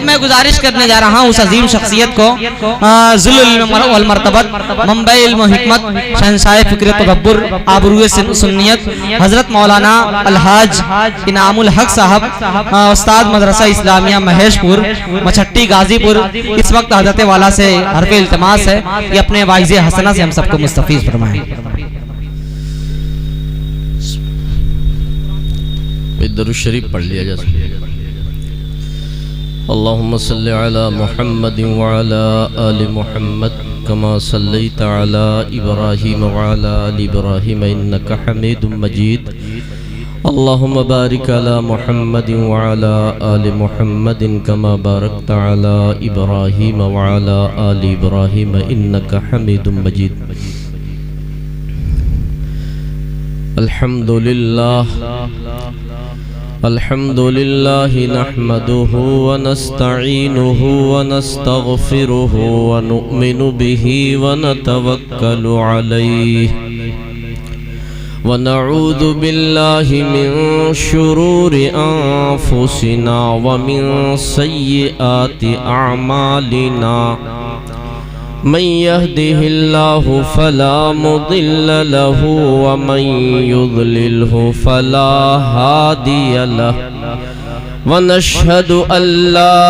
میں گزارش کرنے جا رہا ہوں اس عظیم شخصیت کو، ذل العلم والمرتبت، منبع علم و حکمت، شہنشاہ فکر تدبر، آبروئے سنیت، حضرت مولانا الحاج انعام الحق صاحب، استاد مدرسہ اسلامیہ مہیش پور مچھٹی غازی پور، اس وقت حضرت والا سے حرف التماس ہے کہ اپنے واعظ حسنہ سے ہم سب کو مستفیض فرمائیں۔ درود شریف پڑھ لیا جا سکتا۔ اللہم صلی علی محمد وعلی آل محمد کما صلیت علی ابراہیم وعلی آل ابراہیم انکا حمید مجید۔ اللہم بارک علی محمد وعلی آل محمد کما بارکت علی ابراہیم وعلی آل ابراہیم انکا حمید مجید۔ الحمدللہ نحمده ونستعینه ونستغفره ونؤمن به ونتوکل علیہ ونعوذ باللہ من شرور انفسنا ومن سیئات اعمالنا من يهده الله فلا مضل له ومن يضلله فلا هادي له ونشهد أن لا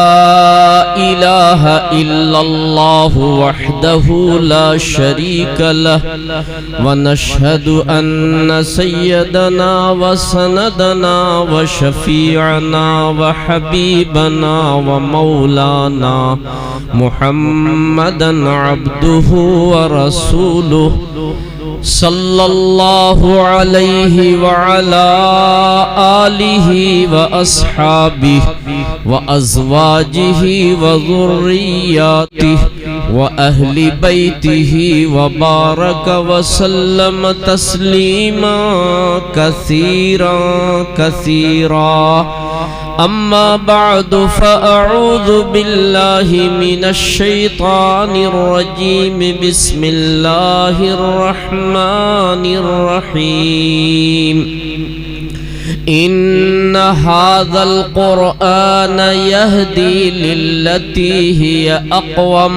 إله إلا الله وحده لا شريك له ونشهد أن سيدنا وسندنا وشفيعنا وحبيبنا ومولانا محمدا عبده ورسوله صلی اللہ علیہ وعلا آلہ واصحابہ وازواجہ وذریاتہ واہل بیتہ وبارک وسلم تسلیما کثیرا کثیرا۔ اما بعد فاعوذ باللہ من الشیطان الرجیم بسم اللہ الرحمن الرحیم۔ ان هذا القرآن يهدي للتي هي اقوم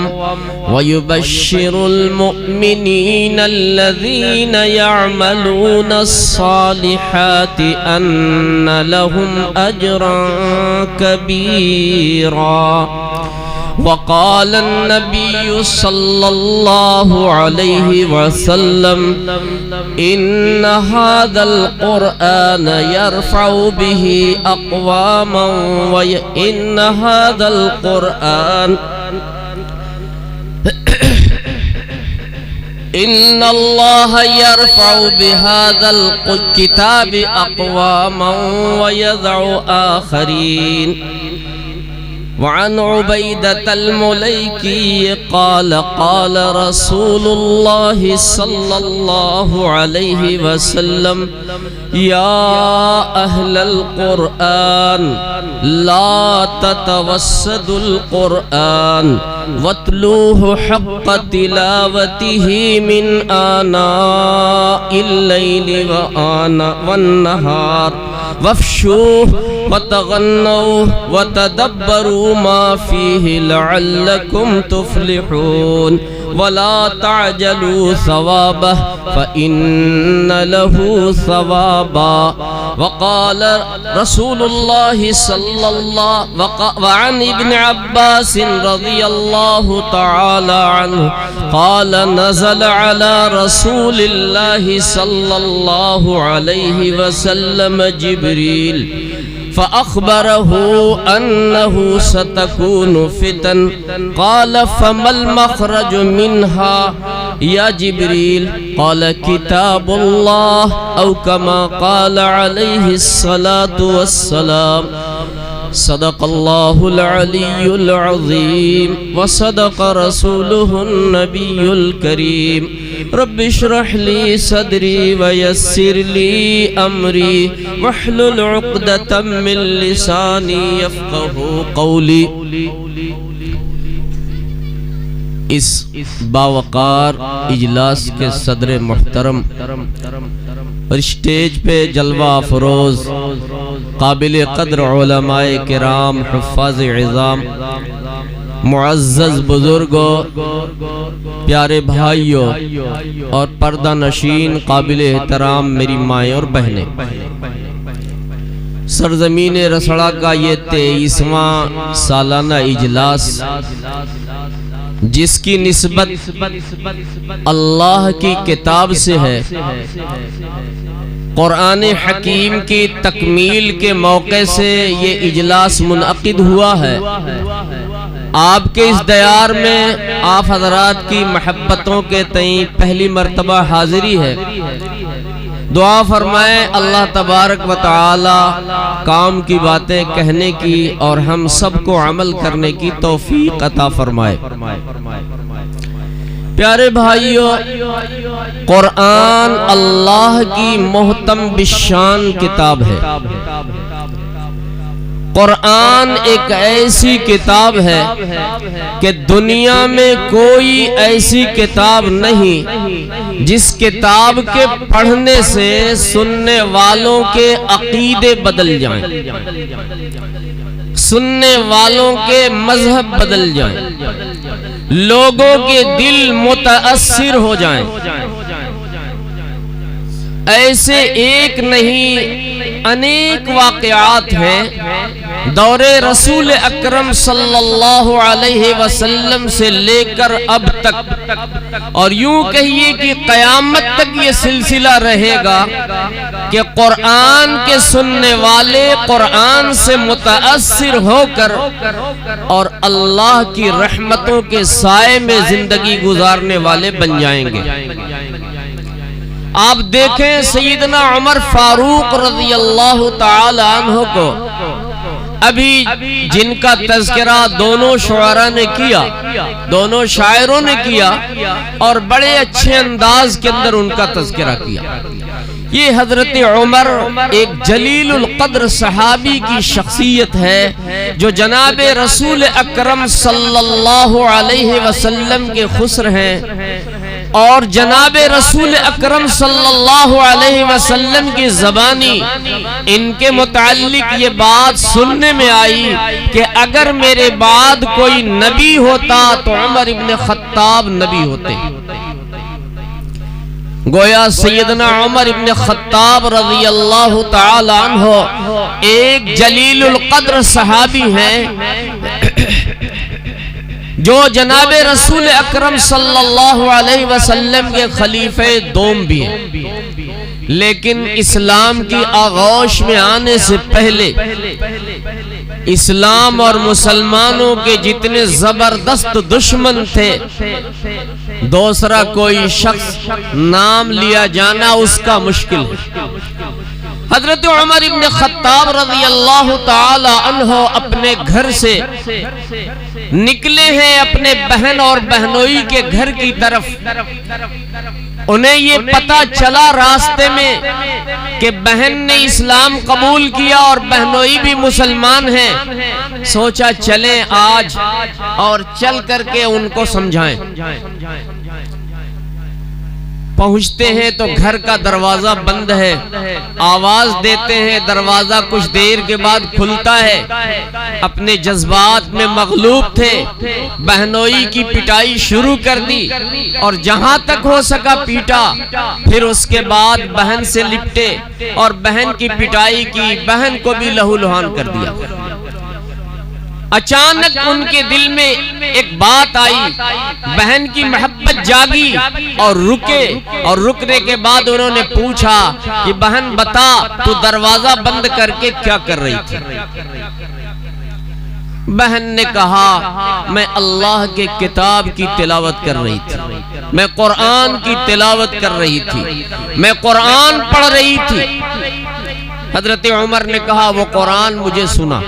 ويبشر المؤمنين الذين يعملون الصالحات ان لهم اجرا كبيرا۔ وقال النبي صلى الله عليه وسلم إن هذا القرآن يرفع به أقواما وإن هذا القرآن إن الله يرفع بهذا الكتاب أقواما ويضع آخرين۔ وعن عبيدة المليكي قال قال رسول الله صلى الله عليه وسلم يا أهل القرآن لا تتوسدوا القرآن واتلوه حق تلاوته من آناء الليل والنهار وافشوه وتغنوه وتدبروا ما فيه لعلكم تفلحون ولا تعجلوا ثوابه فإن له ثوابا۔ وقال رسول الله صلى الله وعن ابن عباس رضي الله تعالى عنه قال نزل على رسول الله صلى الله عليه وسلم جبريل فأخبره أنه ستكون فتن قال فما المخرج منها يا جبريل قال كتاب الله أو كما قال عليه الصلاة والسلام۔ صدق اللہ العلی العظیم وصدق رسوله النبی الکریم۔ رب اشرح لی صدری ویسر لی امری واحلل عقدۃ من لسانی یفقہوا قولی۔ اس باوقار اجلاس کے صدر محترم اور اسٹیج پہ جلوہ افروز قابل قدر علماء کرام، حفاظ عظام، معزز بزرگوں، پیارے بھائیوں اور پردہ نشین قابل احترام میری مائیں اور بہنیں، سرزمین رسڑا کا یہ 23واں سالانہ اجلاس جس کی نسبت اللہ کی کتاب سے ہے، قرآن حکیم کی تکمیل کے موقع سے یہ اجلاس منعقد ہوا ہے۔ آپ کے اس دیار میں آپ حضرات کی محبتوں کے تئیں پہلی مرتبہ حاضری ہے۔ دعا فرمائیں اللہ تبارک و تعالی کام کی باتیں کہنے کی اور ہم سب کو عمل کرنے کی توفیق عطا فرمائے۔ پیارے بھائیوں، قرآن اللہ کی محتم بالشان کتاب ہے۔ قرآن ایک ایسی کتاب ہے کہ دنیا میں کوئی ایسی کتاب نہیں جس کتاب کے پڑھنے سے سننے والوں کے عقیدے بدل جائیں، سننے والوں کے مذہب بدل جائیں، لوگوں کے دل متاثر ہو جائیں۔ ایسے ایک نہیں انیک واقعات ہیں دور رسول اکرم صلی اللہ علیہ وسلم سے لے کر اب تک، اور یوں کہیے کہ قیامت تک یہ سلسلہ رہے گا کہ قرآن کے سننے والے قرآن سے متاثر ہو کر اور اللہ کی رحمتوں کے سائے میں زندگی گزارنے والے بن جائیں گے۔ آپ دیکھیں سیدنا عمر فاروق رضی اللہ تعالی عنہ کو، ابھی جن کا تذکرہ دونوں شعراء نے کیا، دونوں شاعروں نے کیا اور بڑے اچھے انداز کے اندر ان کا تذکرہ کیا۔ یہ حضرت عمر ایک جلیل القدر صحابی کی شخصیت ہے جو جناب رسول اکرم صلی اللہ علیہ وسلم کے خسر ہیں، اور جناب رسول اکرم صلی اللہ علیہ وسلم کی زبانی ان کے متعلق یہ بات سننے میں آئی کہ اگر میرے بعد کوئی نبی ہوتا تو عمر ابن خطاب نبی ہوتے۔ گویا سیدنا عمر ابن خطاب رضی اللہ تعالی عنہ ایک جلیل القدر صحابی ہیں جو جناب رسول اکرم صلی اللہ علیہ وسلم کے خلیفہ دوم بھی ہیں، لیکن اسلام کی آغوش میں آنے سے پہلے اسلام اور مسلمانوں کے جتنے زبردست دشمن تھے، دوسرا کوئی شخص نام لیا جانا اس کا مشکل ہے۔ حضرت عمر ابن خطاب رضی اللہ تعالی عنہ اپنے گھر سے نکلے ہیں اپنے بہن اور بہنوئی کے گھر کی طرف۔ انہیں یہ پتا چلا راستے میں کہ بہن نے اسلام قبول کیا اور بہنوئی بھی مسلمان ہیں، سوچا چلیں آج اور چل کر کے ان کو سمجھائیں۔ پہنچتے ہیں تو گھر کا دروازہ بند ہے، آواز دیتے ہیں، دروازہ کچھ دیر کے بعد کھلتا ہے۔ اپنے جذبات میں مغلوب تھے، بہنوئی کی پٹائی شروع کر دی اور جہاں تک ہو سکا پیٹا، پھر اس کے بعد بہن سے لپٹے اور بہن کی پٹائی کی، بہن کو بھی لہو لہان کر دیا۔ اچانک ان کے دل میں ایک بات آئی، بہن کی محبت جاگی اور رکے، اور رکنے کے بعد انہوں نے پوچھا کہ بہن بتا تو دروازہ بند کر کے کیا کر رہی تھی؟ بہن نے کہا میں اللہ کے کتاب کی تلاوت کر رہی تھی، میں قرآن کی تلاوت کر رہی تھی، میں قرآن پڑھ رہی تھی۔ حضرت عمر نے کہا وہ قرآن مجھے سنا،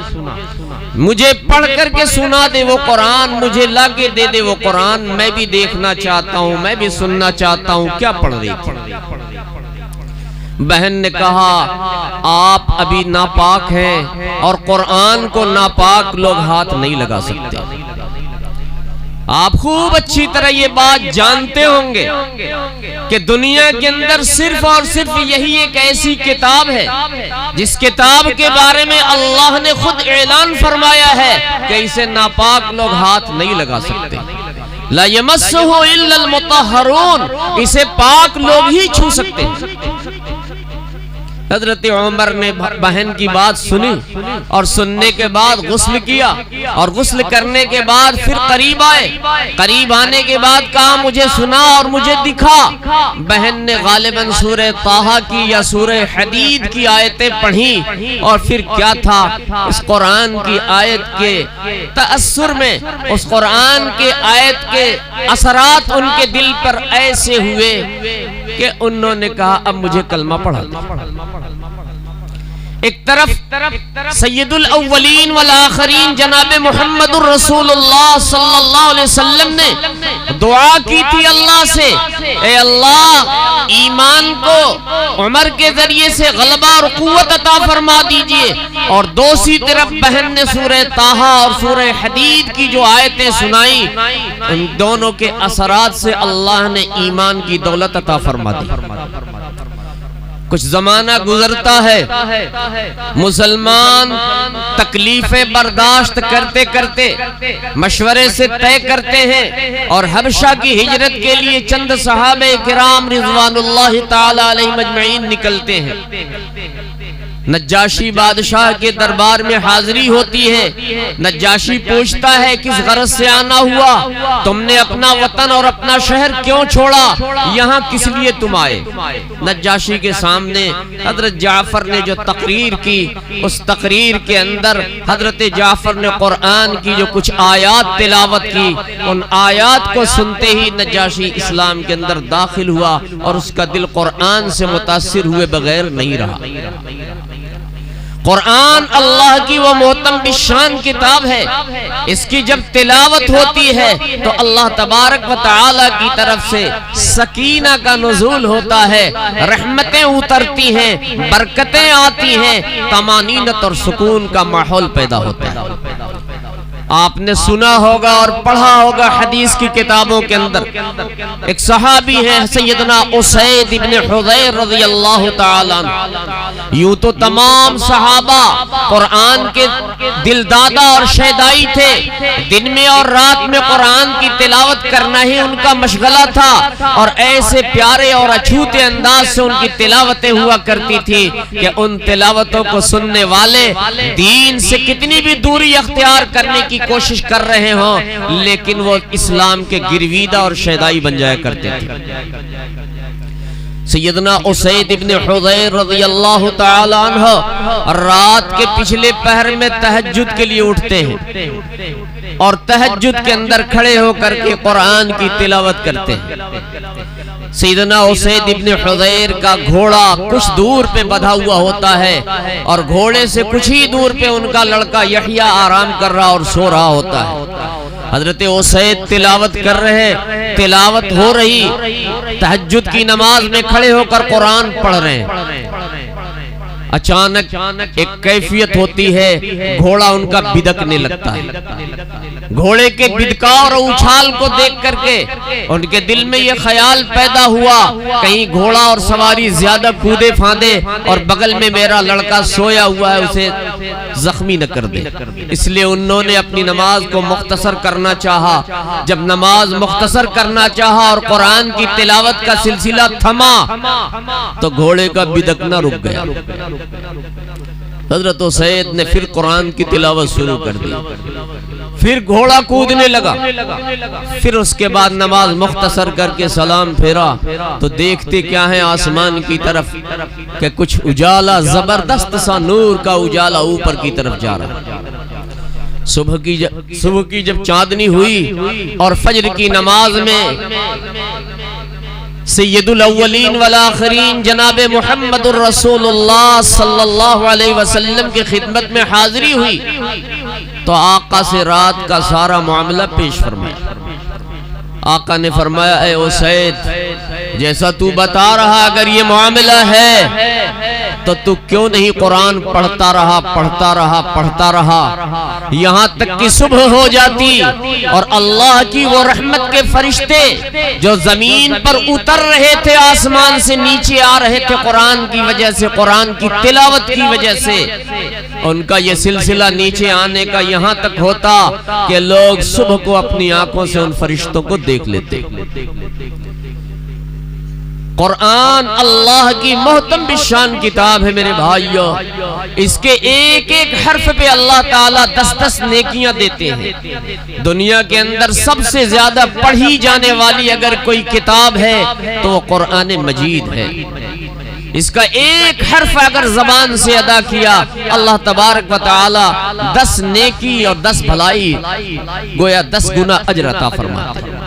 مجھے پڑھ کر کے سنا دے وہ قرآن، مجھے لا کے دے دے وہ قرآن، میں بھی دیکھنا چاہتا ہوں، میں بھی سننا چاہتا ہوں کیا پڑھ رہی تھی۔ بہن نے کہا آپ ابھی ناپاک ہیں اور قرآن کو ناپاک لوگ ہاتھ نہیں لگا سکتے۔ آپ خوب اچھی طرح یہ بات جانتے ہوں گے کہ دنیا کے اندر صرف اور صرف یہی ایک ایسی کتاب ہے جس کتاب کے بارے میں اللہ نے خود اعلان فرمایا ہے کہ اسے ناپاک لوگ ہاتھ نہیں لگا سکتے. لا یمسہ الا المطہرون، اسے پاک لوگ ہی چھو سکتے ہیں. حضرت عمر نے بہن کی بات سنی اور سننے کے بعد غسل کیا، اور غسل کرنے کے بعد پھر قریب آئے. قریب آنے کے بعد کہا مجھے سنا اور مجھے دکھا. بہن نے غالباً سورہ طٰہٰ کی یا سورہ حدید کی آیتیں پڑھی، اور پھر کیا تھا، اس قرآن کی آیت کے تأثر میں، اس قرآن کے آیت کے اثرات ان کے دل پر ایسے ہوئے کہ انہوں نے کہا اب مجھے کلمہ پڑھا دو. ایک طرف سید الاولین والآخرین جناب محمد الرسول اللہ صلی اللہ علیہ وسلم نے دعا کی تھی اللہ سے، اے اللہ ایمان کو عمر کے ذریعے سے غلبہ اور قوت عطا فرما دیجئے. اور دوسری طرف بہن نے سورہ طٰہٰ اور سورہ حدید کی جو آیتیں سنائی، ان دونوں کے اثرات سے اللہ نے ایمان کی دولت عطا فرما دی. کچھ زمانہ گزرتا ہے، مسلمان تکلیفیں برداشت کرتے کرتے مشورے سے طے کرتے ہیں اور حبشہ کی ہجرت کے لیے چند صحابہ کرام رضوان اللہ تعالی علیہ مجمعین نکلتے ہیں. نجاشی بادشاہ کے دربار میں حاضری ہوتی ہے. نجاشی پوچھتا ہے کس غرض سے آنا ہوا، تم نے اپنا وطن اور اپنا شہر کیوں چھوڑا، یہاں کس لیے تم آئے. نجاشی کے سامنے حضرت جعفر نے جو تقریر کی، اس تقریر کے اندر حضرت جعفر نے قرآن کی جو کچھ آیات تلاوت کی، ان آیات کو سنتے ہی نجاشی اسلام کے اندر داخل ہوا اور اس کا دل قرآن سے متاثر ہوئے بغیر نہیں رہا. قرآن اللہ کی وہ محترم بشان کتاب ہے، اس کی جب تلاوت ہوتی ہے تو اللہ تبارک و تعالی کی طرف سے سکینہ کا نزول ہوتا ہے، رحمتیں اترتی ہیں، برکتیں آتی ہیں، طمانینت اور سکون کا ماحول پیدا ہوتا ہے. آپ نے سنا ہوگا اور پڑھا ہوگا حدیث کی کتابوں کے اندر، ایک صحابی ہیں سیدنا اسید ابن حضیر رضی اللہ تعالیٰ عنہ. یوں تو تمام صحابہ قرآن کے دلدادہ اور شیدائی تھے، دن میں اور رات میں قرآن کی تلاوت کرنا ہی ان کا مشغلہ تھا، اور ایسے پیارے اور اچھوتے انداز سے ان کی تلاوتیں ہوا کرتی تھی کہ ان تلاوتوں کو سننے والے دین سے کتنی بھی دوری اختیار کرنے کی کوشش کر رہے ہوں، لیکن وہ اسلام کے گرویدہ اور شیدائی بن جایا کرتے تھے. سیدنا اسید ابن حضیر رضی اللہ تعالی عنہ رات کے پچھلے پہر میں تہجد کے لیے اٹھتے ہیں اور تہجد کے اندر کھڑے ہو کر کے قرآن کی تلاوت کرتے ہیں. سیدنا اسید ابن حضیر کا گھوڑا کچھ دور پہ بندھا ہوا ہوتا ہے اور گھوڑے سے کچھ ہی دور پہ ان کا لڑکا یحییٰ آرام کر رہا اور سو رہا ہوتا ہے. حضرت اسید تلاوت کر رہے، تلاوت ہو رہی، تہجد کی نماز میں کھڑے ہو کر قرآن پڑھ رہے ہیں. اچانک ایک کیفیت ہوتی ہے، گھوڑا ان کا بدکنے لگتا ہے. گھوڑے کے بدکاؤ اور اچھال کو دیکھ کر کے ان کے دل میں یہ خیال پیدا ہوا کہیں گھوڑا اور سواری زیادہ کودے پھاندے اور بغل میں میرا لڑکا سویا ہوا ہے اسے زخمی نہ کر دے. اس لیے انہوں نے اپنی نماز کو مختصر کرنا چاہا. جب نماز مختصر کرنا چاہا اور قرآن کی تلاوت کا سلسلہ تھما تو گھوڑے کا بدکنا رک گیا. حضرت اسید نے پھر قرآن کی تلاوت شروع کر دی، پھر گھوڑا کودنے لگا. پھر اس کے بعد نماز مختصر کر کے سلام پھیرا تو دیکھتے کیا ہے آسمان کی طرف کہ کچھ اجالا، زبردست سا نور کا اجالا اوپر کی طرف جا رہا. صبح کی جب چاندنی ہوئی اور فجر کی نماز میں سید الاولین والآخرین جناب محمد الرسول اللہ صلی اللہ علیہ وسلم کی خدمت میں حاضری ہوئی تو آقا سے رات کا سارا معاملہ پیش فرمایا. آقا نے فرمایا اے اسید، جیسا تو بتا رہا اگر یہ معاملہ ہے تو تو کیوں نہیں قرآن پڑھتا رہا یہاں تک کہ صبح ہو جاتی اور اللہ کی وہ رحمت کے فرشتے جو زمین پر اتر رہے تھے، آسمان سے نیچے آ رہے تھے قرآن کی وجہ سے، قرآن کی تلاوت کی وجہ سے، ان کا یہ سلسلہ نیچے آنے کا یہاں تک ہوتا کہ لوگ صبح کو اپنی آنکھوں سے ان فرشتوں کو دیکھ لیتے۔ قرآن اللہ کی محترم بشان کتاب ہے میرے بھائیو، اس کے ایک ایک حرف پہ اللہ تعالیٰ 10 نیکیاں دیتے ہیں۔ دنیا کے اندر سب سے زیادہ پڑھی جانے والی اگر کوئی کتاب ہے تو وہ قرآن مجید ہے۔ اس کا ایک حرف اگر زبان سے ادا کیا، اللہ تبارک و تعالی 10 نیکی اور 10 بھلائی گویا 10 گنا اجر عطا فرماتے ہیں۔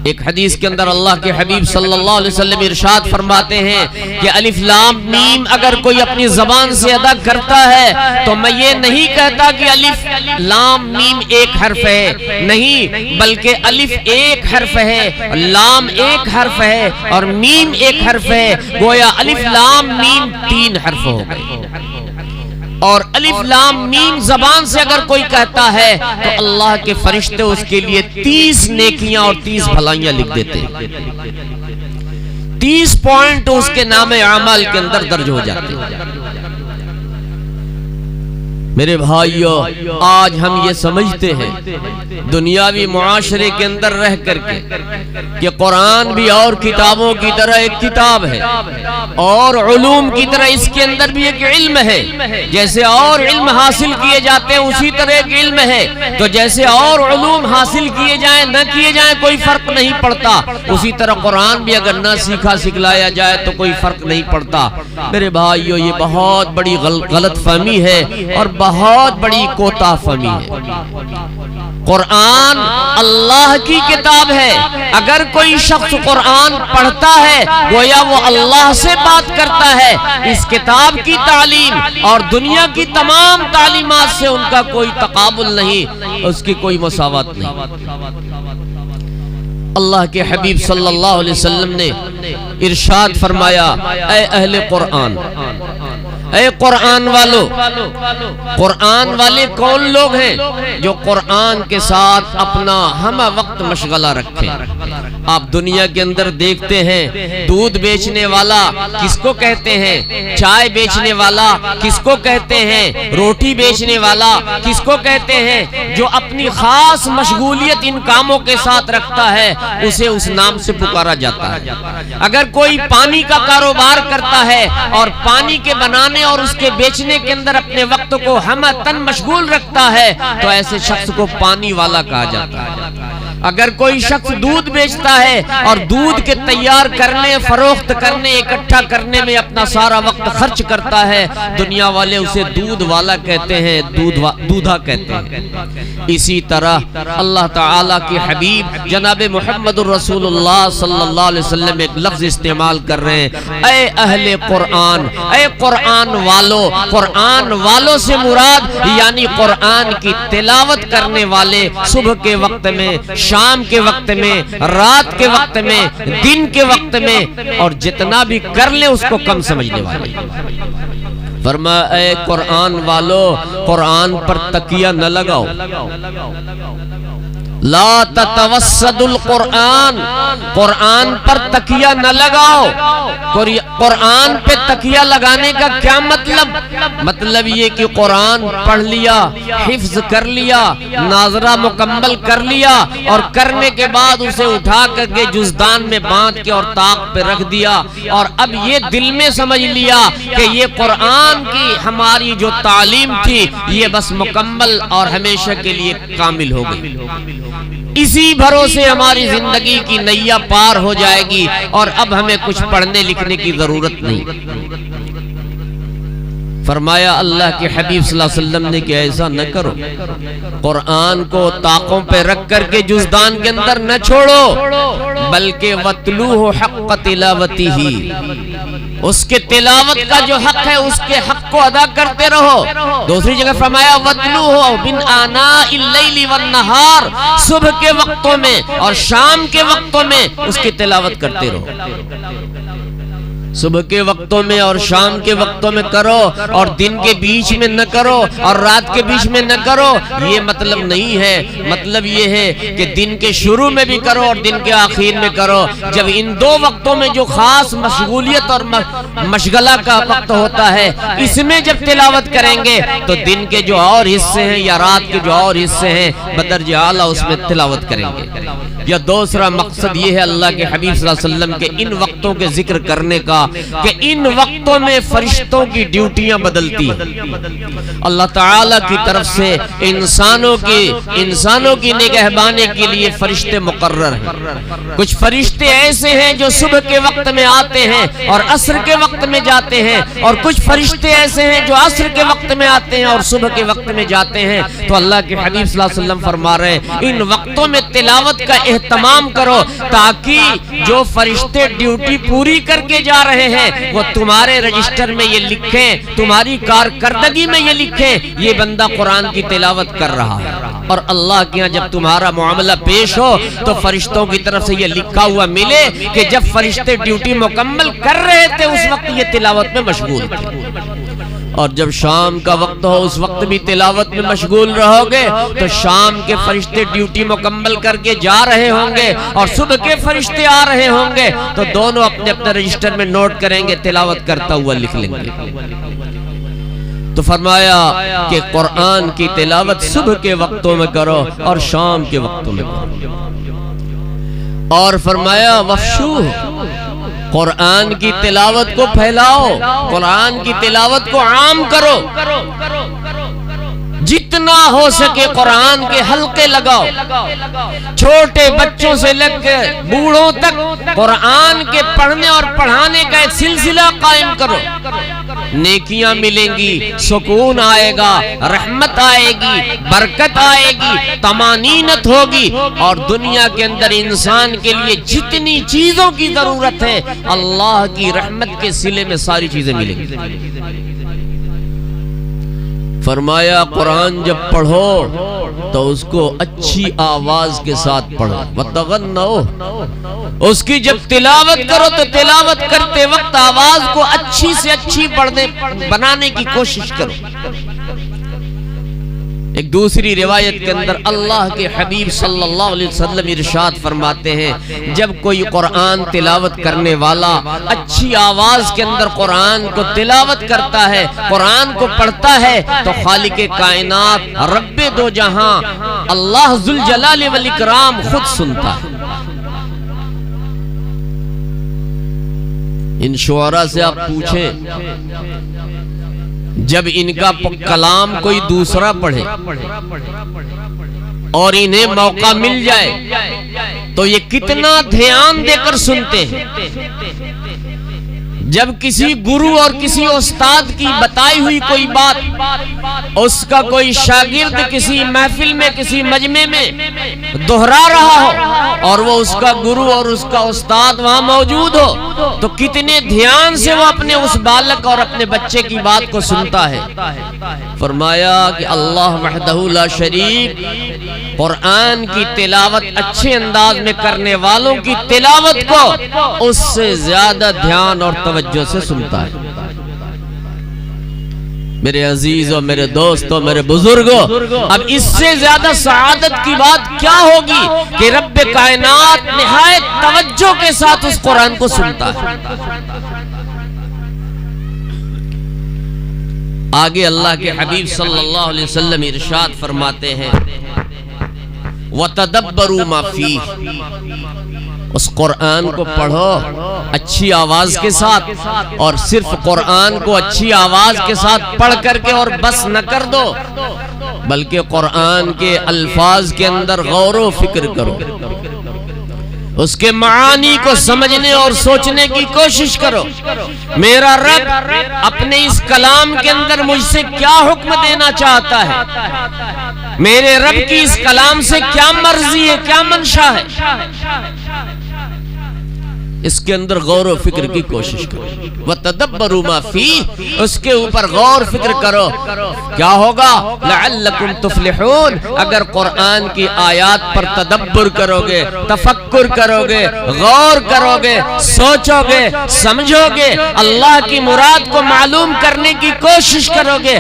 ایک حدیث کے اندر اللہ کے حبیب صلی اللہ علیہ وسلم ارشاد فرماتے ہیں کہ الف لام میم اگر کوئی اپنی زبان سے ادا کرتا ہے تو میں یہ نہیں کہتا کہ الف لام میم ایک حرف ہے، نہیں، بلکہ الف ایک حرف ہے، لام ایک حرف ہے اور میم ایک حرف ہے، گویا الف لام میم 3 حرف ہو گئے۔ اور الف لام میم زبان سے اگر کوئی کہتا ہے تو اللہ کے فرشتے اس کے لیے 30 نیکیاں اور 30 بھلائیاں لکھ دیتے ہیں۔ 30 پوائنٹ اس کے نام اعمال کے اندر درج ہو جاتے ہیں۔ میرے بھائیو، آج ہم یہ سمجھتے ہیں دنیاوی معاشرے کے اندر رہ کر کے کہ قرآن بھی اور کتابوں کی طرح ایک کتاب ہے اور علوم کی طرح اس کے اندر بھی ایک علم ہے، جیسے اور علم حاصل کیے جاتے ہیں اسی طرح ایک علم ہے، تو جیسے اور علوم حاصل کیے جائیں نہ کیے جائیں کوئی فرق نہیں پڑتا، اسی طرح قرآن بھی اگر نہ سیکھا سکھلایا جائے تو کوئی فرق نہیں پڑتا۔ میرے بھائیو، یہ بہت بڑی غلط فہمی ہے اور بہت بڑی کوتاہ فہمی ہے۔ قرآن اللہ کی کتاب ہے، اگر کوئی شخص قرآن پڑھتا ہے گویا وہ اللہ سے بات کرتا ہے۔ اس کتاب کی تعلیم اور دنیا کی تمام تعلیمات سے ان کا کوئی تقابل نہیں، اس کی کوئی مساوات نہیں۔ اللہ کے حبیب صلی اللہ علیہ وسلم نے ارشاد فرمایا، اے اہل قرآن، اے قرآن والو، قرآن والے کون لوگ ہیں؟ جو قرآن کے ساتھ اپنا ہم وقت مشغلہ رکھیں۔ آپ دنیا کے اندر دیکھتے ہیں دودھ بیچنے والا کس کو کہتے ہیں، چائے بیچنے والا کس کو کہتے ہیں، روٹی بیچنے والا کس کو کہتے ہیں؟ جو اپنی خاص مشغولیت ان کاموں کے ساتھ رکھتا ہے اسے اس نام سے پکارا جاتا ہے۔ اگر کوئی پانی کا کاروبار کرتا ہے اور پانی کے بنانے اور اس کے بیچنے کے اندر اپنے وقت کو ہم تن مشغول رکھتا ہے تو ایسے شخص کو پانی والا کہا جاتا ہے۔ اگر کوئی شخص دودھ بیچتا ہے اور دودھ کے تیار کرنے، فروخت کرنے، اکٹھا کرنے میں اپنا سارا وقت خرچ کرتا ہے، دنیا والے اسے دودھ والا کہتے ہیں، دودھا کہتے ہیں۔ اسی طرح اللہ تعالیٰ کے حبیب جناب محمد الرسول اللہ صلی اللہ علیہ وسلم ایک لفظ استعمال کر رہے ہیں، اے اہل قرآن، اے قرآن والو۔ قرآن والوں سے مراد یعنی قرآن کی تلاوت کرنے والے، صبح کے وقت میں، شام کے وقت میں، رات کے وقت میں، دن کے وقت میں، اور جتنا بھی کر لے اس کو کم سمجھنے والے۔ فرمایا، اے قرآن والو، قرآن پر تکیہ نہ لگاؤ، لا تتوسد القرآن، قرآن پر تکیہ نہ لگاؤ۔ قرآن پہ تکیہ لگانے کا کیا مطلب یہ کہ قرآن پڑھ لیا، حفظ کر لیا، ناظرہ مکمل کر لیا اور کرنے کے بعد اسے اٹھا کر کے جزدان میں باندھ کے اور طاق پہ رکھ دیا، اور اب یہ دل میں سمجھ لیا کہ یہ قرآن کی ہماری جو تعلیم تھی یہ بس مکمل اور ہمیشہ کے لیے کامل ہو گئی۔ اسی بھروسے ہماری زندگی کی نیا پار ہو جائے گی اور اب ہمیں کچھ پڑھنے لکھنے کی ضرورت نہیں۔ فرمایا اللہ کے حبیب صلی اللہ علیہ وسلم نے کہ ایسا نہ کرو، قرآن کو طاقوں پہ رکھ کر کے جزدان کے اندر نہ چھوڑو، بلکہ وَتْلُوهُ حَقَّ تِلَاوَتِهِ، اس کے تلاوت کا جو حق ہے اس کے حق کو ادا کرتے رہو۔ دوسری جگہ فرمایا وَتْلُوهُ مِنْ آنَاءِ اللَّيْلِ وَالنَّهَارِ، صبح کے وقتوں میں اور شام کے وقتوں میں اس کی تلاوت کرتے رہو۔ صبح کے وقتوں میں اور شام کے وقتوں میں کرو اور دن کے بیچ میں نہ کرو اور رات کے بیچ میں نہ کرو، یہ مطلب نہیں ہے۔ مطلب یہ ہے کہ دن کے شروع میں بھی کرو اور دن کے آخر میں کرو۔ جب ان دو وقتوں میں جو خاص مشغولیت اور مشغلہ کا وقت ہوتا ہے، اس میں جب تلاوت کریں گے تو دن کے جو اور حصے ہیں یا رات کے جو اور حصے ہیں بدرجہ اعلیٰ اس میں تلاوت کریں گے۔ یا دوسرا مقصد یہ ہے اللہ کے حبیب صلی اللہ علیہ وسلم کے ان وقتوں کے ذکر کرنے کا کہ ان وقتوں میں فرشتوں کی ڈیوٹیاں بدلتی ہیں۔ اللہ تعالیٰ کی طرف سے انسانوں کی نگہبانی کے لیے فرشتے مقرر ہیں۔ کچھ فرشتے ایسے ہیں جو صبح کے وقت میں آتے ہیں اور عصر کے وقت میں جاتے ہیں، اور کچھ فرشتے ایسے ہیں جو عصر کے وقت میں آتے ہیں اور صبح کے وقت میں جاتے ہیں۔ تو اللہ کے حبیب صلی اللہ علیہ وسلم فرما رہے ہیں ان وقتوں میں تلاوت کا اہتمام کرو تاکہ جو فرشتے ڈیوٹی پوری کر کے جا رہے ہیں وہ تمہارے رجسٹر میں یہ لکھیں، تمہاری کارکردگی میں یہ لکھیں یہ بندہ قرآن کی تلاوت کر رہا ہے۔ اور اللہ کے یہاں جب تمہارا معاملہ پیش ہو تو فرشتوں کی طرف سے یہ لکھا ہوا ملے کہ جب فرشتے ڈیوٹی مکمل کر رہے تھے اس وقت یہ تلاوت میں مشغول تھے، اور جب شام کا وقت ہو اس وقت بھی تلاوت میں مشغول رہو گے تو شام کے فرشتے ڈیوٹی مکمل کر کے جا رہے ہوں گے اور صبح کے فرشتے آ رہے ہوں گے تو دونوں اپنے اپنے رجسٹر میں نوٹ کریں گے، تلاوت کرتا ہوا لکھ لیں گے۔ تو فرمایا کہ قرآن کی تلاوت صبح کے وقتوں میں کرو اور شام کے وقتوں میں کرو، اور فرمایا وفشوہ، قرآن کی تلاوت کو پھیلاؤ، قرآن کی تلاوت کو عام کرو، جتنا ہو سکے قرآن کے حلقے لگاؤ، چھوٹے بچوں سے لے کے بوڑھوں تک قرآن کے پڑھنے اور پڑھانے کا ایک سلسلہ قائم کرو۔ نیکیاں ملیں گی، سکون آئے گا، رحمت آئے گی، برکت آئے گی، طمانینت ہوگی، اور دنیا کے اندر انسان کے لیے جتنی چیزوں کی ضرورت ہے اللہ کی رحمت کے صلے میں ساری چیزیں ملیں گی۔ فرمایا قرآن جب پڑھو تو اس کو اچھی آواز کے ساتھ پڑھو، وَتَغَنَّوْا، اس کی جب تلاوت کرو تو تلاوت کرتے وقت آواز کو اچھی سے اچھی بنانے کی کوشش کرو۔ ایک دوسری روایت کے اندر اللہ کے حبیب صلی اللہ علیہ وسلم ارشاد فرماتے ہیں جب کوئی قرآن تلاوت کرنے والا اچھی آواز کے اندر قرآن کو تلاوت کرتا ہے، قرآن کو پڑھتا ہے، تو خالق کائنات رب دو جہاں اللہ ذوالجلال والاکرام خود سنتا ہے۔ ان شعراء سے آپ پوچھیں جب ان کا کلام کوئی دوسرا پڑھے اور انہیں موقع مل جائے تو یہ کتنا دھیان دے کر سنتے ہیں۔ جب کسی گرو اور کسی استاد کی بتائی ہوئی کوئی بات اس کا کوئی شاگرد کسی محفل میں کسی مجمع میں دہرا رہا ہو اور وہ اس کا گرو اور اس کا استاد وہاں موجود ہو تو کتنے دھیان سے وہ اپنے اس بالک اور اپنے بچے کی بات کو سنتا ہے۔ فرمایا کہ اللہ وحدہ لا شریک قرآن کی تلاوت اچھے انداز میں کرنے والوں کی تلاوت کو اس سے زیادہ دھیان اور توجہ سے سنتا ہے۔ میرے عزیزوں، میرے دوستوں، میرے بزرگوں، اب اس سے زیادہ سعادت کی بات کیا ہوگی کہ رب کائنات نہایت توجہ کے ساتھ اس قرآن کو سنتا ہے۔ آگے اللہ کے حبیب صلی اللہ علیہ وسلم ارشاد فرماتے ہیں وَتَدَبَّرُوا مَا فِيهِ، اس قرآن کو پڑھو اچھی آواز کے ساتھ، اور صرف قرآن کو اچھی آواز کے ساتھ پڑھ کر کے اور بس نہ کر دو بلکہ قرآن کے الفاظ کے اندر غور و فکر کرو، اس کے معانی کو سمجھنے اور سوچنے کی کوشش کرو۔ میرا رب اپنے اس کلام کے اندر مجھ سے کیا حکم دینا چاہتا ہے، میرے رب کی اس کلام سے کیا مرضی ہے، کیا منشا ہے۔ اس کے اندر غور و فکر کی کوشش کرو، وَتَدَبَّرُوا مَا فِيهِ، اس کے اوپر غور فکر کرو، کیا ہوگا؟ لَعَلَّكُمْ تُفْلِحُونَ، اگر قرآن کی آیات پر تدبر کرو گے، تفکر کرو گے، غور کرو گے، سوچو گے، سمجھو گے، اللہ کی مراد کو معلوم کرنے کی کوشش کرو گے،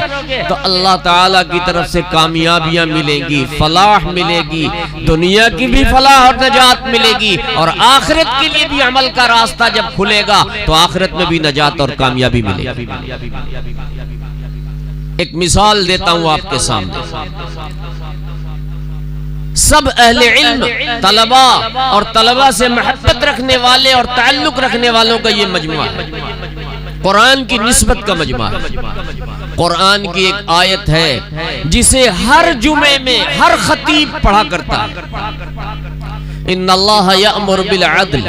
تو اللہ تعالیٰ کی طرف سے کامیابیاں ملیں گی، فلاح ملے گی، دنیا کی بھی فلاح اور نجات ملے گی، اور آخرت کے لیے بھی عمل کا راستہ جب کھلے گا تو آخرت میں بھی نجات اور کامیابی ملے گی۔ ایک مثال دیتا ہوں آپ کے سامنے، سب اہل علم، طلباء اور طلباء سے محبت رکھنے والے اور تعلق رکھنے والوں کا یہ مجموعہ ہے، قرآن کی نسبت کا مجموعہ ہے۔ قرآن کی ایک آیت ہے جسے ہر جمعے میں ہر خطیب پڑھا کرتا ہے، ان اللہ یأمر بالعدل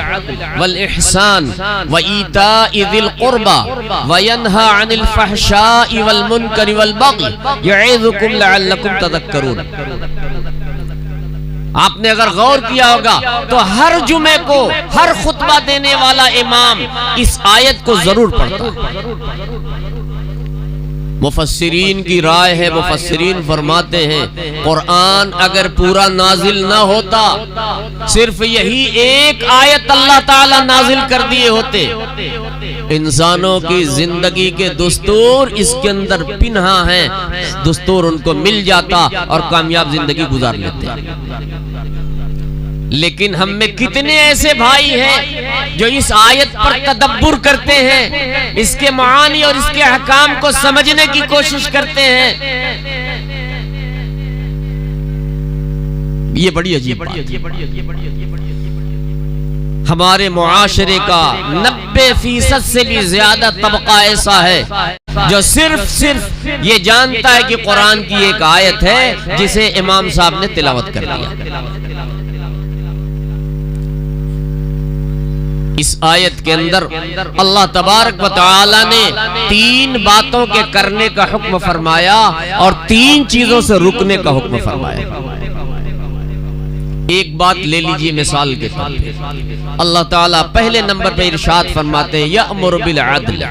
والإحسان وإیتاء ذی القربى وینہی عن الفحشاء والمنکر والبغی یعظکم لعلکم تذکرون۔ آپ نے اگر غور کیا ہوگا تو ہر جمعے کو ہر خطبہ دینے والا امام اس آیت کو ضرور پڑھتا ہے۔ مفسرین کی رائے ہے، مفسرین فرماتے ہیں قرآن اگر پورا نازل نہ ہوتا، صرف یہی ایک آیت اللہ تعالی نازل کر دیے ہوتے، انسانوں کی زندگی کے دستور اس کے اندر پنہا ہیں، دستور ان کو مل جاتا اور کامیاب زندگی گزار لیتے۔ لیکن ہم میں کتنے ایسے بھائی ہیں جو اس آیت پر تدبر کرتے ہیں، اس کے معانی اور اس کے احکام کو سمجھنے کی کوشش کرتے ہیں؟ یہ بڑی عجیب بات ہے۔ ہمارے معاشرے کا 90% سے بھی زیادہ طبقہ ایسا ہے جو صرف یہ جانتا ہے کہ قرآن کی ایک آیت ہے جسے امام صاحب نے تلاوت کر دیا۔ اس آیت کے اندر اللہ تبارک و تعالی نے 3 باتوں کے کرنے کا حکم فرمایا اور 3 چیزوں سے رکنے کا حکم فرمایا۔ ایک بات لے لیجئے مثال کے طور پر، اللہ تعالیٰ پہلے نمبر پہ ارشاد فرماتے ہیں یأمر بالعدل،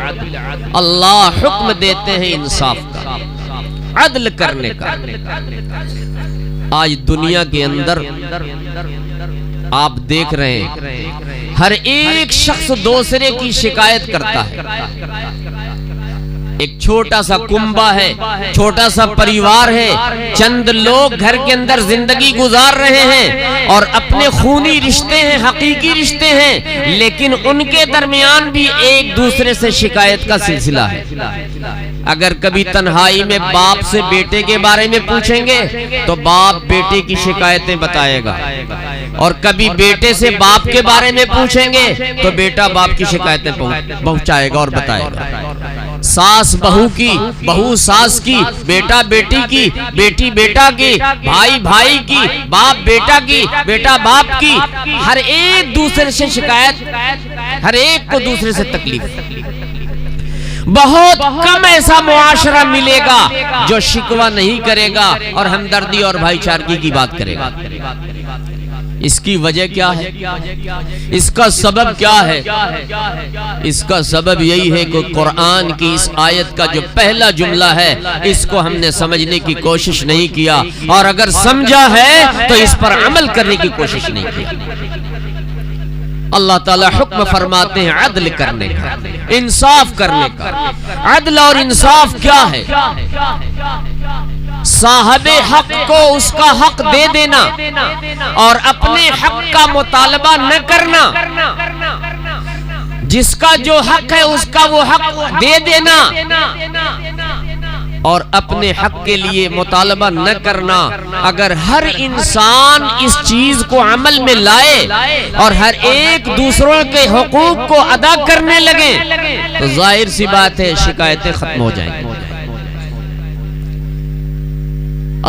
اللہ حکم دیتے ہیں انصاف کا، عدل کرنے کا۔ آج دنیا کے اندر آپ دیکھ رہے ہیں ہر ایک شخص دوسرے کی شکایت کرتا ہے۔ ایک چھوٹا سا کنبہ ہے، چھوٹا سا پریوار ہے، چند لوگ گھر کے اندر زندگی گزار رہے ہیں اور اپنے خونی رشتے ہیں، حقیقی رشتے ہیں، لیکن ان کے درمیان بھی ایک دوسرے سے شکایت کا سلسلہ ہے۔ اگر کبھی تنہائی میں باپ سے بیٹے کے بارے میں پوچھیں گے تو باپ بیٹے کی شکایتیں بتائے گا، اور کبھی بیٹے سے باپ کے بارے میں پوچھیں گے تو بیٹا باپ کی شکایتیں پہنچائے گا اور بتائے گا۔ ساس بہو کی، بہو ساس کی، بیٹا بیٹی کی، بیٹی بیٹا کی، بھائی بھائی کی، باپ بیٹا کی، بیٹا باپ کی، ہر ایک دوسرے سے شکایت، ہر ایک کو دوسرے سے تکلیف۔ بہت کم ایسا معاشرہ ملے گا جو شکوہ نہیں کرے گا اور ہمدردی اور بھائی چارگی کی بات کرے گا۔ اس کی وجہ کیا ہے؟ اس کا سبب کیا ہے؟ اس کا سبب یہی ہے کہ قرآن کی اس آیت کا جو پہلا جملہ ہے اس کو ہم نے سمجھنے کی کوشش نہیں کیا، اور اگر سمجھا ہے تو اس پر عمل کرنے کی کوشش نہیں کی۔ اللہ تعالیٰ حکم فرماتے ہیں عدل کرنے کا، انصاف کرنے کا۔ عدل اور انصاف کیا ہے؟ صاحب حق کو اس کا حق دے دینا اور اپنے حق کا مطالبہ نہ کرنا، جس کا جو حق ہے اس کا وہ حق دے دینا اور اپنے حق کے لیے مطالبہ نہ کرنا۔ اگر ہر انسان اس چیز کو عمل میں لائے اور ہر ایک دوسروں کے حقوق کو ادا کرنے لگے تو ظاہر سی بات ہے شکایتیں ختم ہو جائیں گی۔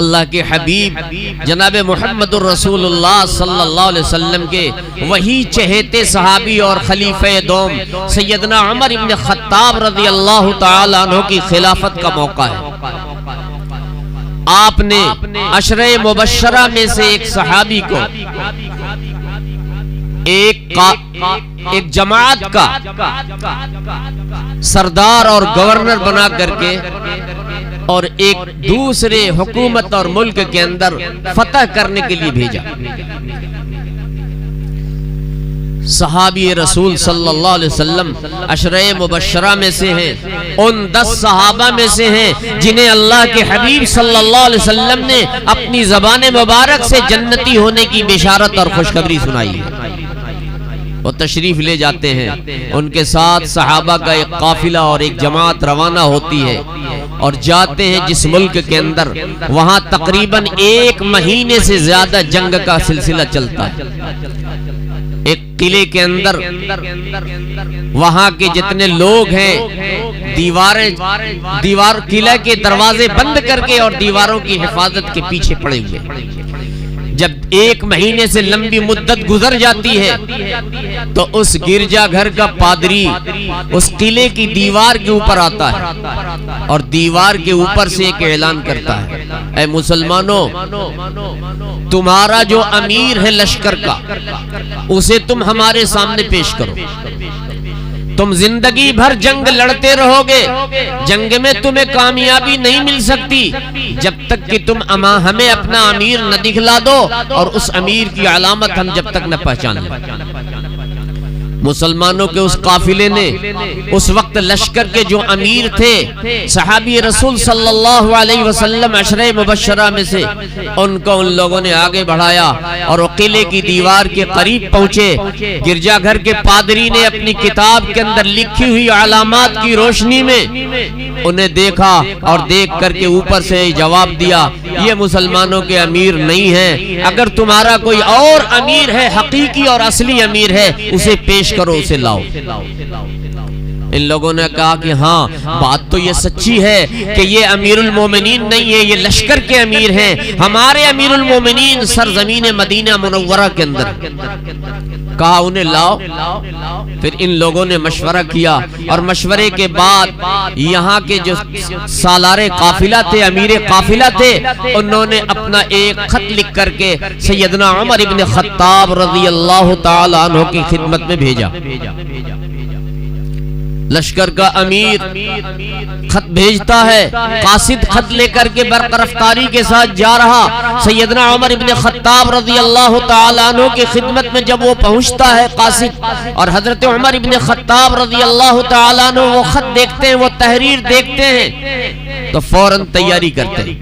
اللہ کے حبیب جناب محمد الرسول اللہ صلی اللہ علیہ وسلم کے وہی چہیتے صحابی اور خلیفہ دوم سیدنا عمر ابن خطاب رضی اللہ تعالی عنہ کی خلافت کا موقع ہے۔ آپ نے عشرہ مبشرہ میں سے ایک صحابی کو ایک ایک جماعت کا سردار اور گورنر بنا کر کے اور ایک دوسرے حکومت اور ملک کے اندر فتح کرنے کے لیے بھیجا. صحابی رسول صلی اللہ علیہ وسلم عشرہ مبشرہ میں سے ہیں، ان 10 صحابہ میں سے ہیں جنہیں اللہ کے حبیب صلی اللہ علیہ وسلم نے اپنی زبان مبارک سے جنتی ہونے کی بشارت اور خوشخبری سنائی ہے. وہ تشریف لے جاتے ہیں، ان کے ساتھ صحابہ کا ایک قافلہ اور ایک جماعت روانہ ہوتی ہے اور جاتے ہیں جس ملک کے اندر وہاں تقریباً 1 مہینے سے زیادہ جنگ کا سلسلہ چلتا ہے. ایک قلعے کے اندر وہاں کے جتنے لوگ ہیں دیوار قلعے کے دروازے بند کر کے اور دیواروں کی حفاظت کے پیچھے پڑے ہوئے. جب 1 مہینے سے لمبی مدت گزر جاتی ہے تو اس گرجا گھر کا پادری اس قلعے کی دیوار کے اوپر آتا ہے اور دیوار کے اوپر سے ایک اعلان کرتا ہے، اے مسلمانوں، تمہارا جو امیر ہے لشکر کا اسے تم ہمارے سامنے پیش کرو. تم زندگی بھر جنگ لڑتے رہو گے، جنگ میں تمہیں کامیابی نہیں مل سکتی جب تک کہ تم ہمیں اپنا امیر نہ دکھلا دو اور اس امیر کی علامت ہم جب تک نہ پہچان لیں. مسلمانوں کے اس قافلے نے اس وقت لشکر کے جو امیر تھے صحابی رسول صلی اللہ علیہ وسلم عشرہ مبشرہ میں سے، ان کو ان لوگوں نے آگے بڑھایا اور وہ قلعے کی دیوار کے قریب پہنچے. گرجا گھر کے پادری نے اپنی کتاب کے اندر لکھی ہوئی علامات کی روشنی میں انہیں دیکھا اور دیکھ کر کے اوپر سے جواب دیا، یہ مسلمانوں کے امیر نہیں ہیں، اگر تمہارا کوئی اور امیر ہے، حقیقی اور اصلی امیر ہے، اسے پیش کرو، اسے لاؤ. ان لوگوں نے کہا کہ ہاں بات تو یہ سچی ہے کہ یہ امیر المومنین نہیں ہے، یہ لشکر کے امیر ہیں، ہمارے امیر المومنین سرزمین مدینہ منورہ کے اندر. کہا انہیں لاؤ. پھر ان لوگوں نے مشورہ کیا اور مشورے کے بعد یہاں کے جو سالار قافلہ تھے، امیر قافلہ تھے، انہوں نے اپنا ایک خط لکھ کر کے سیدنا عمر ابن خطاب رضی اللہ تعالی عنہ کی خدمت میں بھیجا. لشکر کا امیر خط بھیجتا ہے، قاصد خط لے کر کے برق رفتاری کے ساتھ جا رہا. سیدنا عمر ابن خطاب رضی اللہ تعالی عنہ کی خدمت میں جب وہ پہنچتا ہے قاصد، اور حضرت عمر ابن خطاب رضی اللہ تعالی عنہ وہ خط دیکھتے ہیں، وہ تحریر دیکھتے ہیں تو فوراً تیاری کرتے ہیں،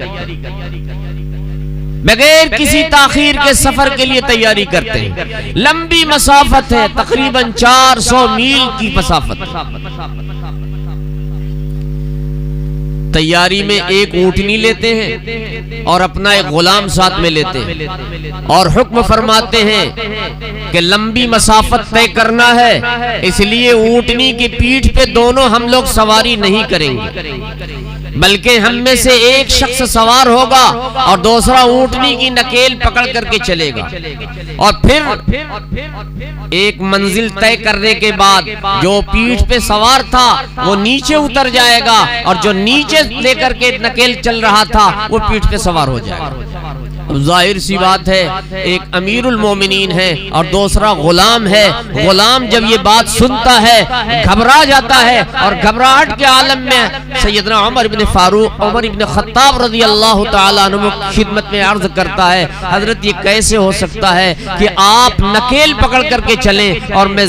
بغیر کسی تاخیر کے سفر کے لیے تیاری کرتے ہیں. لمبی مسافت ہے، تقریباً 400 میل کی مسافت. تیاری میں ایک اونٹنی لیتے ہیں اور اپنا ایک غلام ساتھ میں لیتے ہیں اور حکم فرماتے ہیں کہ لمبی مسافت طے کرنا ہے، اس لیے اونٹنی کی پیٹھ پہ دونوں ہم لوگ سواری نہیں کریں گے، بلکہ ہم میں سے ایک شخص سوار ہوگا اور دوسرا اونٹنی کی نکیل پکڑ کر کے چلے گا. اور پھر ایک منزل طے کرنے کے بعد جو پیٹھ پہ سوار تھا وہ نیچے اتر جائے گا اور جو نیچے لے کر کے نکیل چل رہا تھا وہ پیٹھ پہ سوار ہو جائے گا. ظاہر سی بات ہے، ایک امیر المومنین ہے اور دوسرا غلام ہے. غلام جب یہ بات سنتا ہے گھبرا جاتا ہے اور گھبراہٹ کے عالم میں سیدنا عمر ابن خطاب رضی اللہ تعالی عنہ خدمت میں عرض کرتا ہے، حضرت یہ کیسے ہو سکتا ہے کہ آپ نکیل پکڑ کر کے چلیں اور میں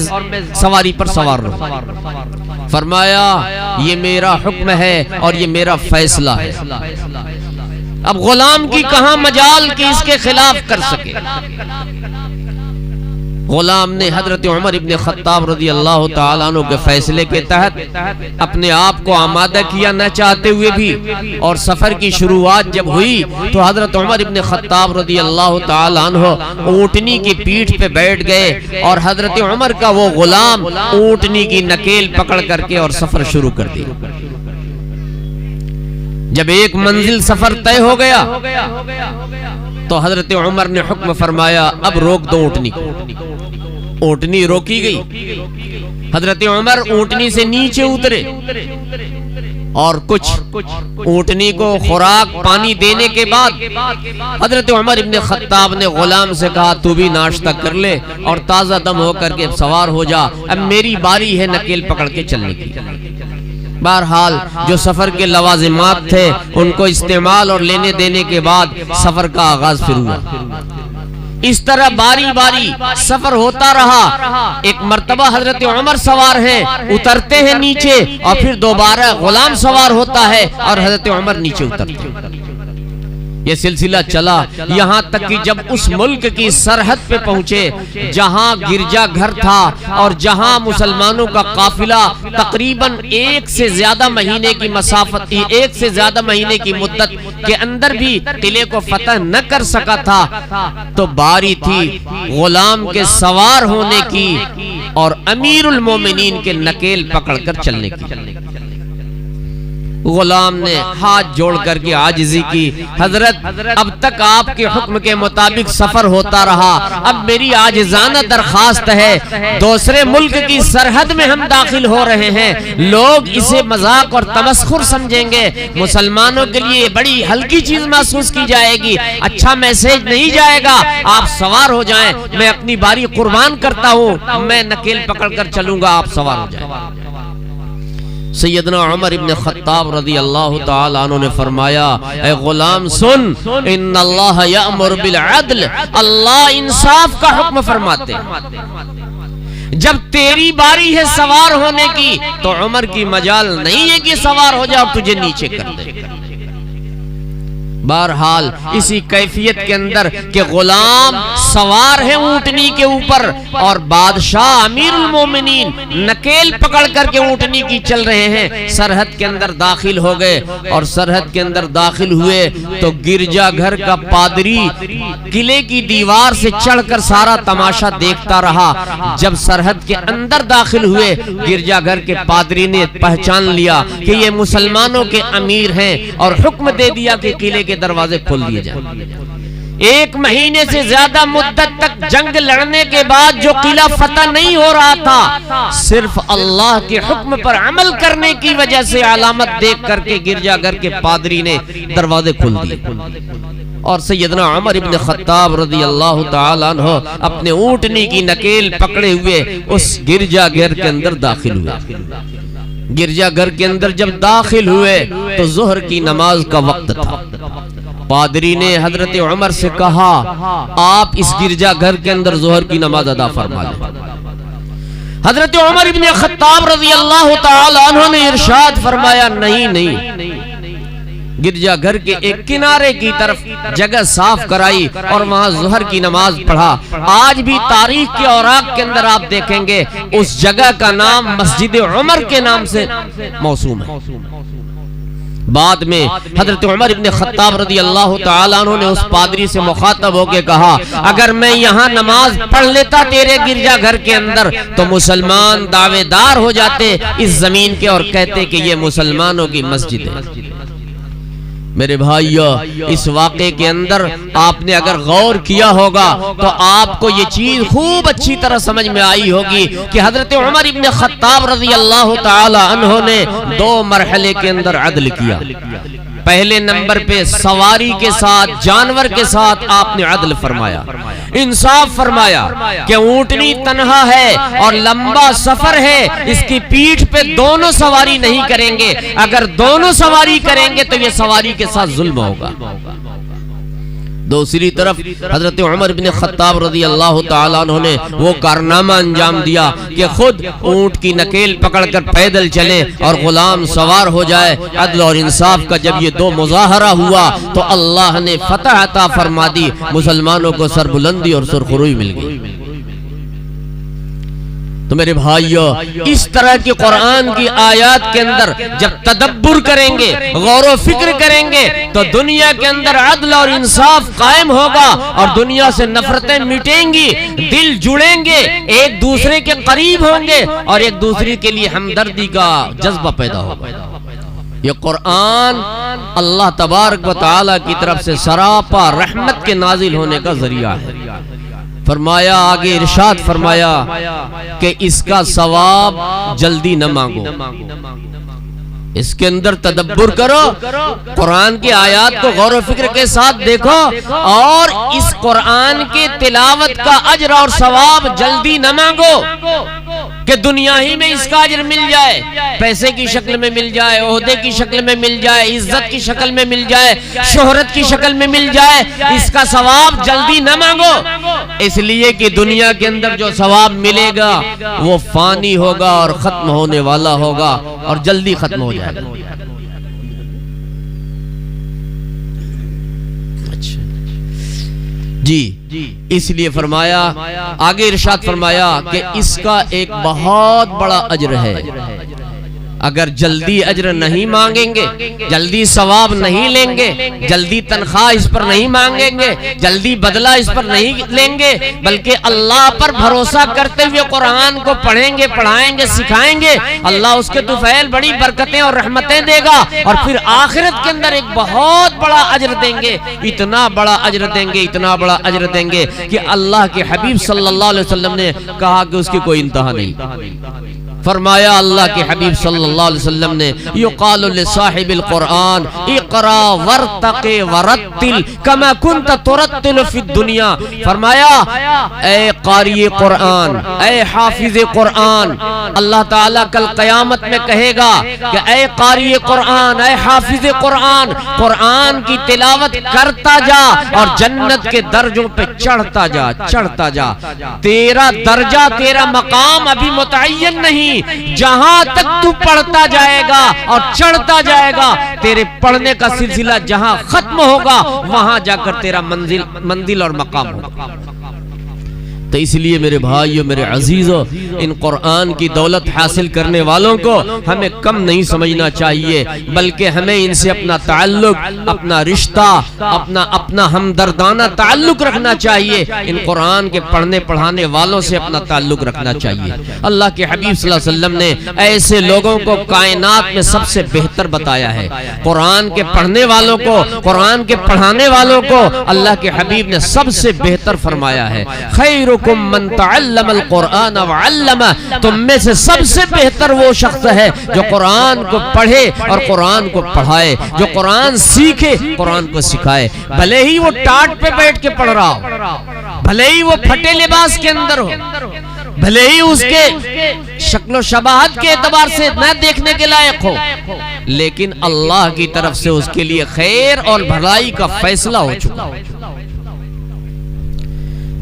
سواری پر سوار رہوں. فرمایا یہ میرا حکم ہے اور یہ میرا فیصلہ ہے. اب غلام کی کہاں مجال کہ اس کے خلاف کر سکے. غلام نے حضرت عمر ابن خطاب رضی اللہ تعالیٰ عنہ کے فیصلے کے تحت اپنے آپ کو آمادہ کیا نہ چاہتے ہوئے بھی، اور سفر کی شروعات جب ہوئی تو حضرت عمر ابن خطاب رضی اللہ تعالیٰ عنہ اونٹنی کی پیٹھ پہ بیٹھ گئے اور حضرت عمر کا وہ غلام اونٹنی کی نکیل پکڑ کر کے اور سفر شروع کر دیا. جب ایک منزل سفر طے ہو گیا تو حضرت عمر نے حکم فرمایا اب روک دو اونٹنی کو. اونٹنی روکی گئی. حضرت عمر اونٹنی سے نیچے اترے. اور کچھ اونٹنی کو خوراک پانی دینے کے بعد حضرت عمر ابن خطاب نے غلام سے کہا تو بھی ناشتہ کر لے اور تازہ دم ہو کر کے سوار ہو جا، اب میری باری ہے نکیل پکڑ کے چلنے کی۔ بہرحال جو سفر کے لوازمات تھے ان کو استعمال اور لینے دینے کے بعد سفر کا آغاز پھر ہوا۔ اس طرح باری باری سفر ہوتا رہا۔ ایک مرتبہ حضرت عمر سوار ہیں، اترتے ہیں نیچے، اور پھر دوبارہ غلام سوار ہوتا ہے اور حضرت عمر نیچے اترتے ہیں۔ یہ سلسلہ چلا یہاں تک کہ جب اس ملک کی سرحد پہ پہنچے جہاں گرجا گھر تھا اور جہاں مسلمانوں کا قافلہ تقریباً ایک سے زیادہ مہینے کی مسافت تھی، ایک سے زیادہ مہینے کی مدت کے اندر بھی قلعے کو فتح نہ کر سکا تھا، تو باری تھی غلام کے سوار ہونے کی اور امیر المومنین کے نکیل پکڑ کر چلنے کی۔ غلام نے ہاتھ جوڑ کر کے عاجزی کی، حضرت اب تک آپ کے حکم کے مطابق سفر ہوتا رہا، اب میری عاجزانہ درخواست ہے، دوسرے ملک کی سرحد میں ہم داخل ہو رہے ہیں، لوگ اسے مذاق اور تمسخر سمجھیں گے، مسلمانوں کے لیے بڑی ہلکی چیز محسوس کی جائے گی، اچھا میسج نہیں جائے گا، آپ سوار ہو جائیں، میں اپنی باری قربان کرتا ہوں، میں نکیل پکڑ کر چلوں گا، آپ سوار ہو جائیں۔ سیدنا عمر ابن خطاب رضی اللہ تعالی عنہ نے فرمایا، اے غلام سن، ان اللہ یأمر بالعدل، اللہ انصاف کا حکم فرماتے ہیں۔ جب تیری باری ہے سوار ہونے کی تو عمر کی مجال نہیں ہے کہ سوار ہو جائے اور تجھے نیچے کر دے۔ بہرحال اسی کیفیت کے اندر کہ غلام سوار ہے اونٹنی کے اوپر اور بادشاہ امیر المومنین نکیل پکڑ کر کے اونٹنی کی چل رہے ہیں، سرحد کے اندر داخل ہو گئے، اور سرحد کے اندر داخل ہوئے تو گرجا گھر کا پادری قلعے کی دیوار سے چڑھ کر سارا تماشا دیکھتا رہا۔ جب سرحد کے اندر داخل ہوئے گرجا گھر کے پادری نے پہچان لیا کہ یہ مسلمانوں کے امیر ہیں اور حکم دے دیا کہ قلعے کے دروازے کھول دیے جائیں۔ ایک مہینے سے زیادہ مدت تک جنگ لڑنے کے بعد جو قلعہ فتح نہیں ہو رہا تھا، صرف اللہ کے حکم پر عمل کرنے کی وجہ سے علامت دیکھ کر کے گرجا گھر کے پادری نے دروازے کھول دیے، اور سیدنا عمر ابن خطاب رضی اللہ تعالی عنہ اپنے اونٹنی کی نکیل پکڑے ہوئے اس گرجا گھر کے اندر داخل ہوئے۔ گرجا گھر کے اندر جب داخل ہوئے تو ظہر کی نماز کا وقت تھا۔ پادری نے حضرت عمر سے کہا، آپ اس گرجا گھر کے اندر ظہر کی نماز ادا فرما لیں۔ حضرت عمر ابن خطاب رضی اللہ تعالی عنہ نے ارشاد فرمایا، نہیں، گرجا گھر کے ایک کنارے کی طرف جگہ صاف کرائی اور وہاں ظہر کی نماز پڑھا۔ آج بھی تاریخ کے اوراق کے اندر آپ دیکھیں گے اس جگہ کا نام مسجد عمر کے نام سے موسوم ہے۔ بعد میں حضرت عمر ابن خطاب رضی اللہ تعالیٰ عنہ نے اس پادری سے مخاطب ہو کے کہا، اگر میں یہاں نماز پڑھ لیتا تیرے گرجا گھر کے اندر تو مسلمان دعوے دار ہو جاتے اس زمین کے اور کہتے کہ یہ مسلمانوں کی مسجد ہے۔ میرے بھائیو، اس واقعے کے اندر آپ نے اگر غور کیا ہوگا تو آپ کو یہ چیز خوب اچھی طرح سمجھ میں آئی ہوگی کہ حضرت عمر ابن خطاب رضی اللہ تعالی عنہ نے 2 مرحلے کے اندر عدل کیا۔ پہلے نمبر پہ سواری کے ساتھ، جانور کے ساتھ آپ نے عدل فرمایا، انصاف فرمایا کہ اونٹنی تنہا ہے اور لمبا سفر ہے، اس کی پیٹھ پہ دونوں سواری نہیں کریں گے، اگر دونوں سواری کریں گے تو یہ سواری کے ساتھ ظلم ہوگا۔ دوسری طرف حضرت عمر بن خطاب رضی اللہ تعالیٰ عنہ نے وہ کارنامہ انجام دیا کہ خود اونٹ کی نکیل پکڑ کر پیدل چلے اور غلام سوار ہو جائے۔ عدل اور انصاف کا جب یہ 2 مظاہرہ ہوا تو اللہ نے فتح عطا فرما دی، مسلمانوں کو سربلندی اور سرخروئی مل گئی۔ تو میرے بھائیو، اس طرح کی قرآن کی آیات کے اندر جب تدبر کریں گے، غور و فکر کریں گے تو دنیا کے اندر عدل اور انصاف قائم ہوگا اور دنیا سے نفرتیں مٹیں گی، دل جڑیں گے، ایک دوسرے کے قریب ہوں گے اور ایک دوسرے کے لیے ہمدردی کا جذبہ پیدا ہوگا۔ یہ قرآن اللہ تبارک و تعالی کی طرف سے سراپا رحمت کے نازل ہونے کا ذریعہ ہے۔ فرمایا، آگے ارشاد فرمایا کہ اس کا ثواب جلدی نہ مانگو، اس کے اندر تدبر کرو، قرآن کی آیات کو غور و فکر کے ساتھ دیکھو، اور اس قرآن کی تلاوت کا اجر اور ثواب جلدی نہ مانگو کہ دنیا ہی میں اس کا اجر مل جائے، پیسے کی شکل میں مل جائے، عہدے کی شکل میں مل جائے، عزت کی شکل میں مل جائے، شہرت کی شکل میں مل جائے، اس کا ثواب جلدی نہ مانگو، اس لیے کہ دنیا کے اندر جو ثواب ملے گا وہ فانی ہوگا اور ختم ہونے والا ہوگا اور جلدی ختم ہو جائے گا۔ جی اس لیے فرمایا، آگے ارشاد فرمایا کہ اس کا ایک بہت بڑا اجر ہے۔ اگر جلدی اجر نہیں مانگیں گے، جلدی ثواب نہیں لیں گے، جلدی تنخواہ اس پر نہیں مانگیں گے، جلدی بدلہ اس پر نہیں لیں گے، بلکہ اللہ پر بھروسہ کرتے ہوئے قرآن کو پڑھیں گے، پڑھائیں گے، سکھائیں گے، اللہ اس کے طفیل بڑی برکتیں اور رحمتیں دے گا، اور پھر آخرت کے اندر ایک بہت بڑا اجر دیں گے، اتنا بڑا اجر دیں گے، اتنا بڑا اجر دیں گے کہ اللہ کے حبیب صلی اللہ علیہ وسلم نے کہا کہ اس کی کوئی انتہا نہیں۔ فرمایا اللہ کے حبیب صلی اللہ علیہ وسلم نے، یقال لصاحب القرآن اقرا ورتق ورتل کما کنت ترتل فی الدنیا۔ فرمایا اے قاری قرآن، اے حافظ قرآن، اللہ تعالیٰ کل قیامت میں کہے گا کہ اے قاری قرآن، اے حافظ قرآن، قرآن کی تلاوت کرتا جا اور جنت کے درجوں پہ چڑھتا جا، چڑھتا جا، تیرا درجہ، تیرا مقام ابھی متعین نہیں، جہاں تک تو پڑھتا جائے گا اور چڑھتا جائے گا، تیرے پڑھنے کا سلسلہ جہاں ختم ہوگا وہاں جا کر تیرا منزل اور مقام ہوگا۔ تو اس لیے میرے بھائیو، میرے عزیزو، ان قرآن کی دولت حاصل کرنے والوں کو ہمیں کم نہیں سمجھنا چاہیے، بلکہ ہمیں ان سے اپنا تعلق، اپنا رشتہ، اپنا ہمدردانہ تعلق رکھنا چاہیے، ان قرآن کے پڑھنے پڑھانے والوں سے اپنا تعلق رکھنا چاہیے۔ اللہ کے حبیب صلی اللہ علیہ وسلم نے ایسے لوگوں کو کائنات میں سب سے بہتر بتایا ہے، قرآن کے پڑھنے والوں کو، قرآن کے پڑھانے والوں کو اللہ کے حبیب نے سب سے بہتر فرمایا ہے۔ خیرکم من تعلم القرآن وعلمہ، تم میں سے سب سے بہتر وہ شخص ہے جو قرآن کو پڑھے اور قرآن کو پڑھائے، جو قرآن سیکھے، قرآن کو سکھائے، بھلے ہی وہ ٹاٹ پہ بیٹھ کے پڑھ رہا ہو، بھلے ہی وہ پھٹے لباس کے اندر ہو، بھلے ہی اس کے شکل و شباہت کے اعتبار سے نہ دیکھنے کے لائق ہو، لیکن اللہ کی طرف سے اس کے لیے خیر اور بھلائی کا فیصلہ ہو چکا ہے۔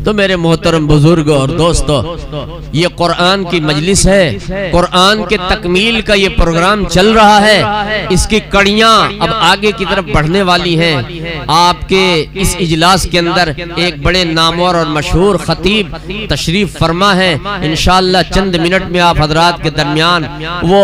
تو میرے محترم بزرگوں اور دوستو، یہ قرآن کی مجلس ہے، قرآن کے تکمیل کا یہ پروگرام چل رہا ہے، اس کی کڑیاں اب آگے کی طرف بڑھنے والی ہیں۔ آپ کے اس اجلاس کے اندر ایک بڑے نامور اور مشہور خطیب تشریف فرما ہے، انشاءاللہ چند منٹ میں آپ حضرات کے درمیان وہ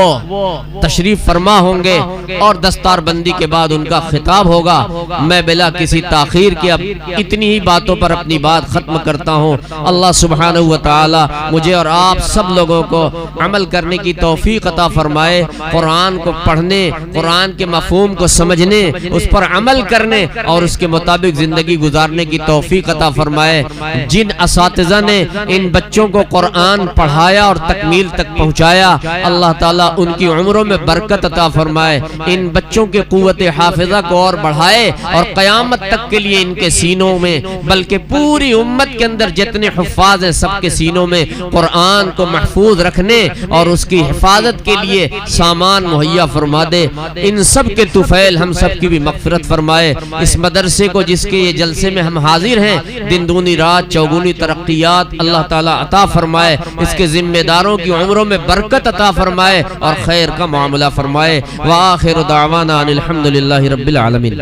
تشریف فرما ہوں گے، اور دستار بندی کے بعد ان کا خطاب ہوگا۔ میں بلا کسی تاخیر کے اب اتنی ہی باتوں پر اپنی بات ختم کرتا ہوں۔ اللہ سبحانہ وتعالی مجھے اور آپ سب لوگوں کو عمل کرنے کی توفیق عطا فرمائے، قرآن کو پڑھنے، قرآن کے مفہوم کو سمجھنے، اس پر عمل کرنے اور اس کے مطابق زندگی گزارنے کی توفیق عطا فرمائے۔ جن اساتذہ نے ان بچوں کو قرآن پڑھایا اور تکمیل تک پہنچایا، اللہ تعالیٰ ان کی عمروں میں برکت عطا فرمائے، ان بچوں کے قوت حافظہ کو اور بڑھائے، اور قیامت تک کے لیے ان کے سینوں میں، بلکہ پوری امت کے اندر جتنے حفاظ ہیں سب کے سینوں میں قرآن کو محفوظ رکھنے اور اس کی حفاظت کے لیے سامان مہیا فرما دے۔ ان سب کے طفیل ہم سب کی بھی مغفرت فرمائے۔ اس مدرسے کو جس کے یہ جلسے میں ہم حاضر ہیں، دن دونی رات چوگنی ترقیات اللہ تعالیٰ عطا فرمائے، اس کے ذمہ داروں کی عمروں میں برکت عطا فرمائے اور خیر کا معاملہ فرمائے۔ وآخر دعوانا ان الحمدللہ رب العالمین۔